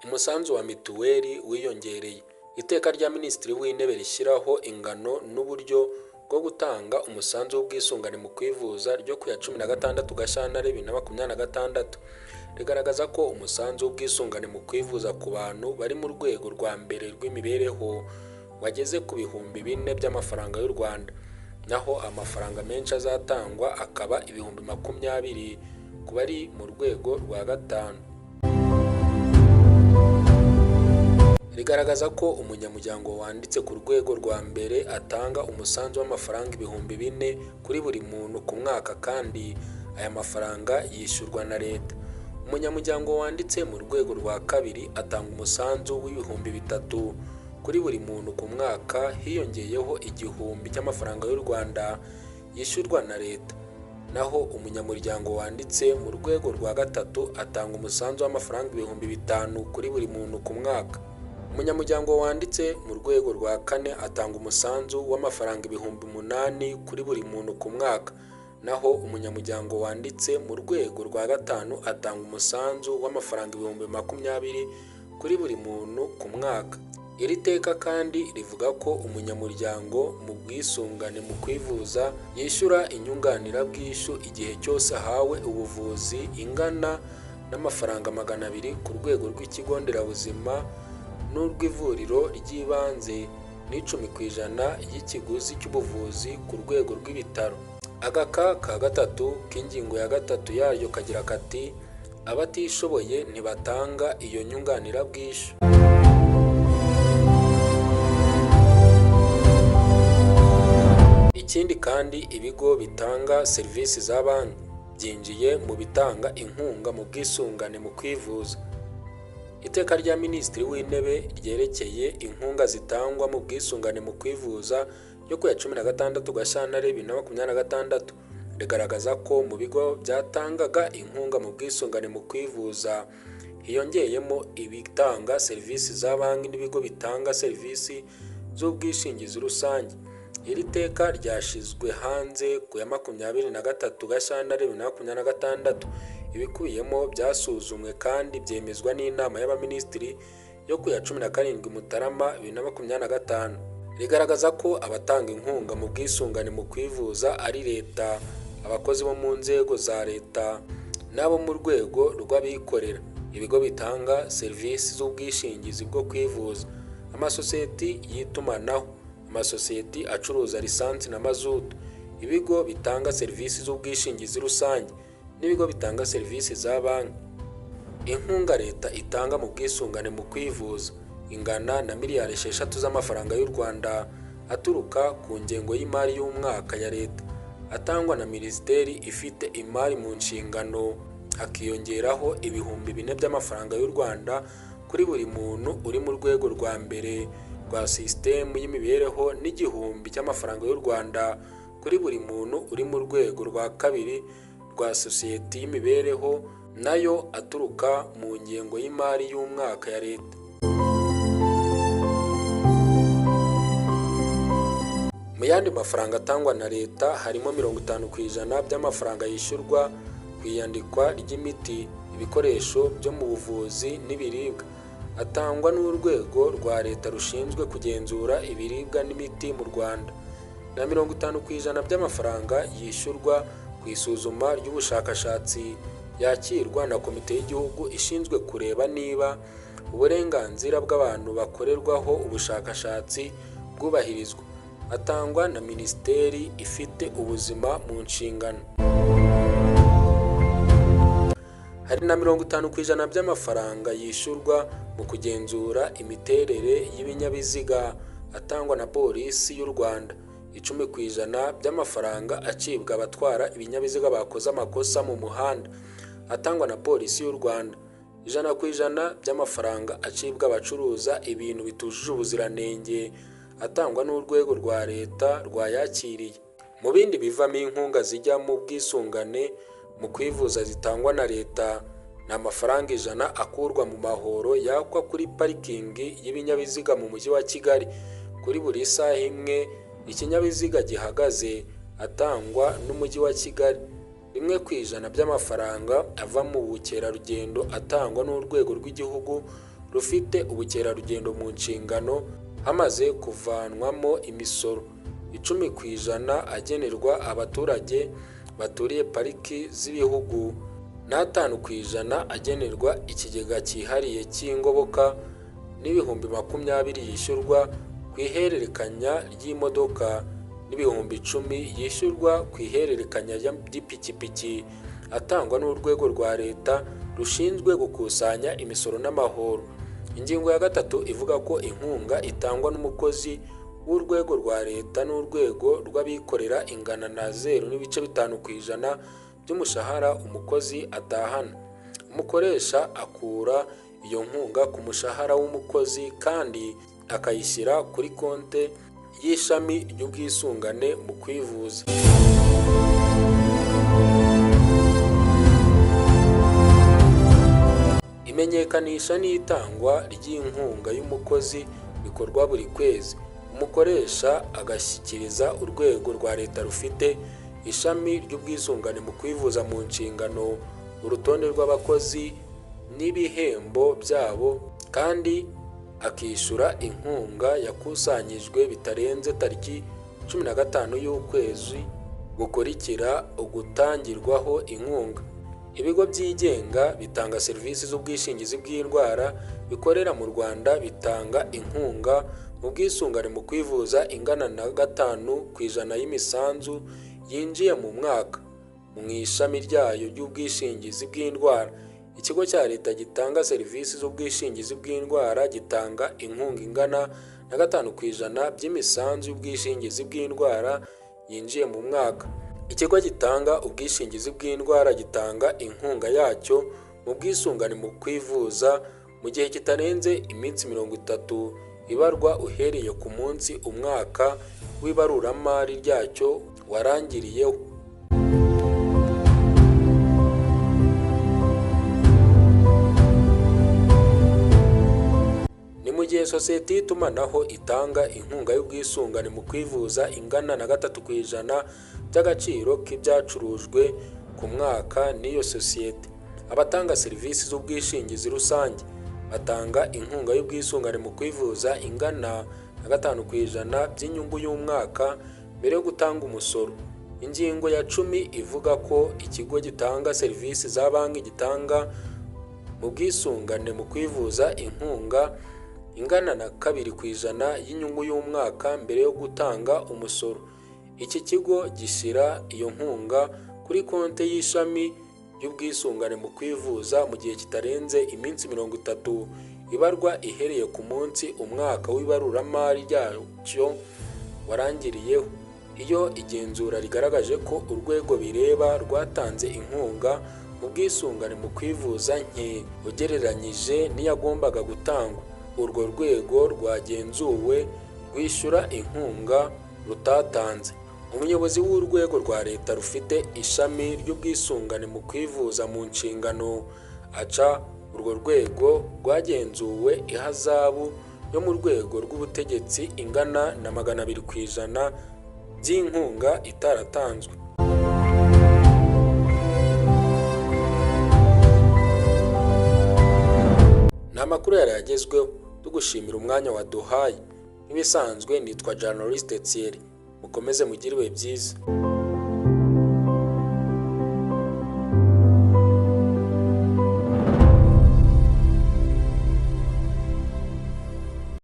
Umusanzu wa mituweli wiyongereye. Iteka rya Minisitiri w'Intebe rishyiraho ingano n'uburyo bwo gutanga umusanzu w'ubwisungane mu kwivuza ryo ku ya 16 Gashyantare 2026 rigaragaza ko umusanzu w'ubwisungane mu kwivuza ku bantu bari mu rwego rwa mbere rw'imibereho wageze ku bihumbi 4 by'amafaranga y'u Rwanda, naho amafaranga menshi azatangwa akaba ibihumbi 20 ku bari mu rwego rwa gatanu. Rigaragaza ko umunyamuryango wanditse ku rwego rwa mbere atanga umusanzu w'amafaranga ibihumbi 4 kuri buri muntu ku mwaka, kandi aya mafaranga yishyurwa na leta. Umunyamuryango wanditse mu rwego rwa kabiri atanga umusanzu w'ibihumbi 3 kuri buri muntu ku mwaka, hiyongeyeho igihumbi cy'amafaranga y'u Rwanda yishyurwa na leta. Naho umunyamuryango wanditse mu rwego rwa gatatu atanga umusanzu w'amafaranga ibihumbi 5 kuri buri muntu ku mwaka. Umunyamuryango wanditse mu rwego rwa kane atanga umusanzu w'amafaranga ibihumbi 8 kuri buri muntu ku mwaka, naho umunyamuryango wanditse mu rwego rwa gatanu atanga umusanzu w'amafaranga ibihumbi 20 kuri buri muntu ku mwaka. Iri teka kandi rivuga ko umunyamuryango mu bwisungane mu kwivuza yishyura inyunganirabwishyu igihe cyose ahawe ubuvuzi ingana n'amafaranga 200 ku rwego rw'ikigo nderabuzima n'urw'ivuriro ry'ibanze n'10% y'ikiguzi cy'ubuvuzi ku rwego rw'ibitaro. Agaka ka gatatu k'ingingo ya gatatu yaryo kagira kati abatishoboye ntibatanga iyo nyunganirabwishyu. Ikindi kandi ibigo bitanga serivisi za banki byinjiye mu bitanga inkunga mu bwisungane mu kwivuza. Iteka rya Minisitiri w'Intebe ryerekeye inkunga zitangwa mu bwisungane mu kwivuza ryo ku ya 16 Gashyantare 2026 rigaragaza ko mu bigo byatangaga inkunga mu bwisungane mu kwivuza hiyongeyemo ibitanga serivisi za banki n'ibigo bitanga serivisi z'ubwishingizi rusange. Iri teka ryashizwe hanze ku ya 23 Gashyantare 2026. Ibikubiyemo byasuzumwe kandi byemezwa n'inama y'abaminisitiri yo ku ya 17 Mutarama 2025. Rigaragaza ko abatanga inkunga mu bwisungane mu kwivuza ari leta, abakozi bo mu nzego za leta n'abo mu rwego rw'abikorera, ibigo bitanga serivisi z'ubwishingizi bwo kwivuza, amasosiyeti y'itumanaho, amasosiyeti acuruza lisansi na mazutu, ibigo bitanga serivisi z'ubwishingizi rusange n'ibigo bitanga serivisi za banki. Inkunga leta itanga mu bwisungane mu kwivuza ingana na miliyari 6 z'amafaranga y'u Rwanda aturuka ku ngengo y'imari y'umwaka ya leta, atangwa na Minisiteri ifite imari mu nshingano, hakiyongeraho ibihumbi 4 by'amafaranga y'u Rwanda kuri buri muntu uri mu rwego rwa mbere rwa sisitemu y'imibereho n'igihumbi cy'amafaranga y'u Rwanda kuri buri muntu uri mu rwego rwa kabiri rwa sosiyete y'imibereho, nayo aturuka mu ngengo y'imari y'umwaka ya leta. Mu yandi mafaranga atangwa na leta harimo 50% by'amafaranga yishyurwa ku iyandikwa ry'imiti, ibikoresho byo mu buvuzi n'ibiribwa, atangwa n'urwego rwa leta rushinzwe kugenzura ibiribwa n'imiti mu Rwanda, na 50% by'amafaranga yishyurwa ku isuzuma ry'ubushakashatsi yakirwa na komite y'igihugu ishinzwe kureba niba uburenganzira bw'abantu bakorerwaho ubushakashatsi bwubahirizwa, atangwa na Minisiteri ifite ubuzima mu nshingano. Hari na 50% by'amafaranga yishyurwa mu kugenzura imiterere y'ibinyabiziga, atangwa na Polisi y'u Rwanda. 10% by'amafaranga acibwa abatwara ibinyabiziga bakoze amakosa mu muhanda, atangwa na Polisi y'u Rwanda. 100% by'amafaranga acibwa abacuruza ibintu bitujuje ubuziranenge, atangwa n'urwego rwa leta rwayakiriye. Mu bindi bivamo inkunga zijya mu bwisungane mu kwivuza zitangwa na leta, ni amafaranga 100 akurwa mu mahoro yakwa kuri parikingi y'ibinyabiziga mu mujyi wa Kigali kuri buri saha imwe ikinyabiziga gihagaze, atangwa n'umujyi wa Kigali. 1% by'amafaranga ava mu bukerarugendo atangwa n'urwego rw'igihugu rufite ubukerarugendo mu nshingano hamaze kuvanwamo imisoro 10% agenerwa abaturage baturiye pariki z'ibihugu na 5% agenerwa ikigega cyihariye cy'ingoboka n'ibihumbi 20 yishyurwa ku ihererekanya ry'imodoka n'ibihumbi 10 yishyurwa ku ihererekanya ry'ipikipiki atangwa n'urwego rwa leta rushinzwe gukusanya imisoro n'amahoro. Ingingo ya 3 ivuga ko inkunga itangwa n'umukozi w'urwego rwa leta n'urwego rw'abikorera ingana na 0.5% by'umushahara umukozi atahana. Umukoresha akura iyo nkunga ku mushahara w'umukozi kandi akayishyira kuri konte y'ishami ry'ubwisungane mu kwivuza. Imenyekanisha n'itangwa ry'inkunga y'umukozi bikorwa buri kwezi. Umukoresha agashyikiriza urwego rwa leta rufite ishami ry'ubwisungane mu kwivuza mu nshingano urutonde rw'abakozi n'ibihembo byabo kandi akishyura inkunga yakusanyijwe bitarenze tariki 15 y'ukwezi gukurikira ugutangirwaho inkunga. Ibigo byigenga bitanga serivisi z'ubwishingizi bw'indwara bikorera mu Rwanda bitanga inkunga mu bwisungane mu kwivuza ingana na 5% y'imisanzu yinjiye mu mwaka mu ishami ryayo ry'ubwishingizi bw'indwara. Ikigo cya leta gitanga serivisi z'ubwishingizi bw'indwara gitanga inkunga ingana na 5% by'imisanzu y'ubwishingizi bw'indwara yinjiye mu mwaka. Ikigo gitanga ubwishingizi bw'indwara gitanga inkunga yacyo mu bwisungane mu kwivuza mu gihe kitarenze iminsi 30 ibarwa uhereye ku munsi umwaka w'ibaruramari ryacyo warangiriyeho. Ni mu gihe sosiyete y'itumanaho itanga inkunga y'ubwisungane mu kwivuza ingana na 3% by'agaciro k'ibyacurujwe ku mwaka n'iyo sosiyete. Abatanga serivisi z'ubwishingizi rusange batanga inkunga y'ubwisungane mu kwivuza ingana na 5% by'inyungu y'umwaka mbere yo gutanga umusoro. Ingingo ya 10 ivuga ko ikigo gitanga serivisi za banki gitanga mu bwisungane mu kwivuza inkunga ingana na 2% y'inyungu y'umwaka mbere yo gutanga umusoro. Iki kigo gishyira iyo nkunga kuri konte y'ishami y'ubwisungane mu kwivuza mu gihe kitarenze iminsi 30 ibarwa ihereye ku munsi umwaka w'ibaruramari ryacyo warangiriyeho. Iyo igenzura rigaragaje ko urwego bireba rwatanze inkunga mu bwisungane mu kwivuza nke ugereranyije n'iyagombaga gutangwa, urwo rwego rwagenzuwe rwishyura inkunga rutatanze. Umuyobozi w'urwego rwa leta rufite ishami ry'ubwisungane mu kwivuza mu nshingano aca urwo rwego rwagenzuwe ihazabu yo mu rwego rw'ubutegetsi ingana na 200% by'inkunga itaratanzwe. Ni amakuru yari yagezweho, tugushimira umwanya waduhaye. Nk'ibisanzwe nitwa Journaliste Thierry. Mukomeze mugire ibihe byiza.